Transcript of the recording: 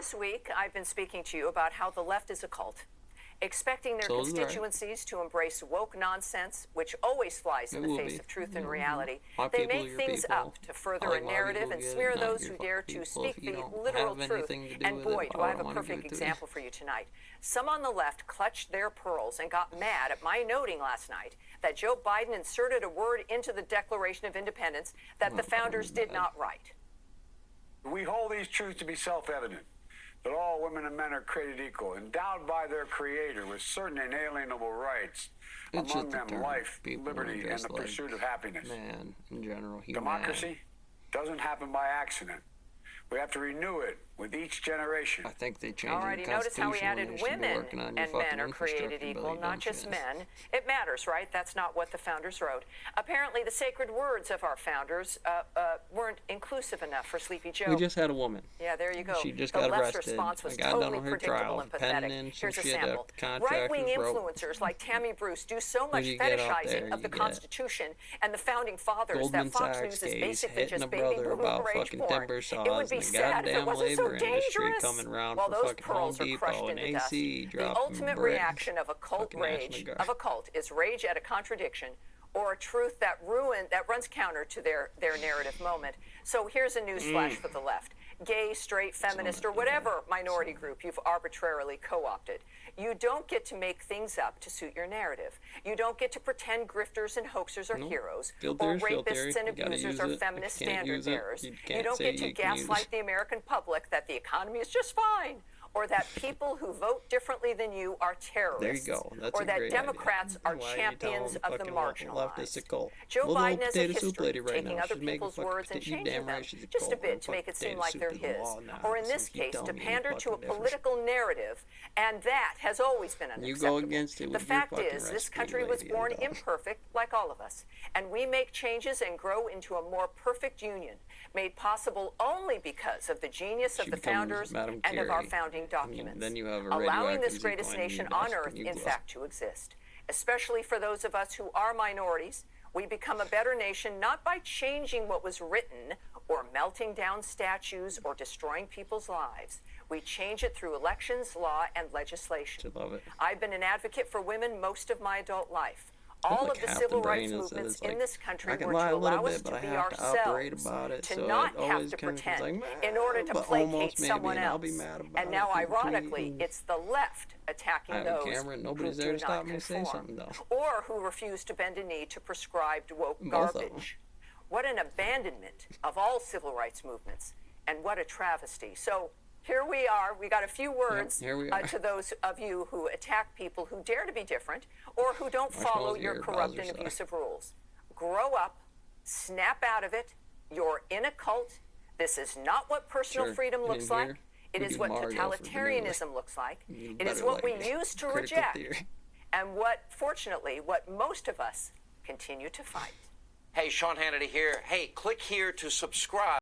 this week, I've been speaking to you about how the left is a cult, expecting their constituencies to embrace woke nonsense, which always flies in the face of truth and reality. They make things up to further a narrative and smear those who dare to speak the literal truth. And boy, do I have a perfect example for you tonight. Some on the left clutched their pearls and got mad at my noting last night that Joe Biden inserted a word into the Declaration of Independence that the founders did not write. We hold these truths to be self-evident, that all women and men are created equal, endowed by their Creator with certain inalienable rights, among them life, liberty, and the pursuit of happiness. Man, in general, Democracy doesn't happen by accident. We have to renew it with each generation. I think they changed Alrighty, notice how we added women and men are created equal, not just men. It matters, right? That's not what the founders wrote. Apparently, the sacred words of our founders weren't inclusive enough for Sleepy Joe. We just had a woman. Yeah, there you go. She just the got left's arrested. response was got totally done on her predictable trial, and pathetic. Here's a sample. Right-wing influencers like Tammy Bruce do so much fetishizing of the Constitution and the founding fathers that Fox News is basically just baby boomer rage porn. It would be sad if it wasn't so dangerous. Well, those pearls are crushed into dust. The ultimate reaction of a cult is rage at a contradiction or a truth that runs counter to their narrative moment. So here's a newsflash for the left. Gay, straight, feminist, or whatever minority group you've arbitrarily co-opted. You don't get to make things up to suit your narrative. You don't get to pretend grifters and hoaxers are heroes, or rapists and abusers are feminist standard bearers. You don't get to gaslight the American public that the economy is just fine, or that people who vote differently than you are terrorists, or that Democrats are champions of the marginalized. Joe Biden has a history of taking other people's words and changing them just a bit to make it seem like they're his, or in this case, to pander to a political narrative, and that has always been unacceptable. The fact is, this country was born imperfect, like all of us, and we make changes and grow into a more perfect union, made possible only because of the genius of the founders and of our founding documents, allowing this greatest nation on earth, in fact, to exist. Especially for those of us who are minorities, we become a better nation not by changing what was written or melting down statues or destroying people's lives. We change it through elections, law, and legislation. I've been an advocate for women most of my adult life. All of the civil rights movements in this country were to allow us to be ourselves, to not have to pretend in order to placate someone else. And now, ironically, it's the left attacking those who do not conform, or who refuse to bend a knee to prescribed woke garbage. What an abandonment of all civil rights movements, and what a travesty. So here we are. We got a few words to those of you who attack people who dare to be different or who don't follow your corrupt and abusive rules. Grow up, snap out of it. You're in a cult. This is not what personal freedom looks like. It is what totalitarianism looks like. It is what we used to reject, and what, fortunately, what most of us continue to fight. Hey, Sean Hannity here. Hey, click here to subscribe.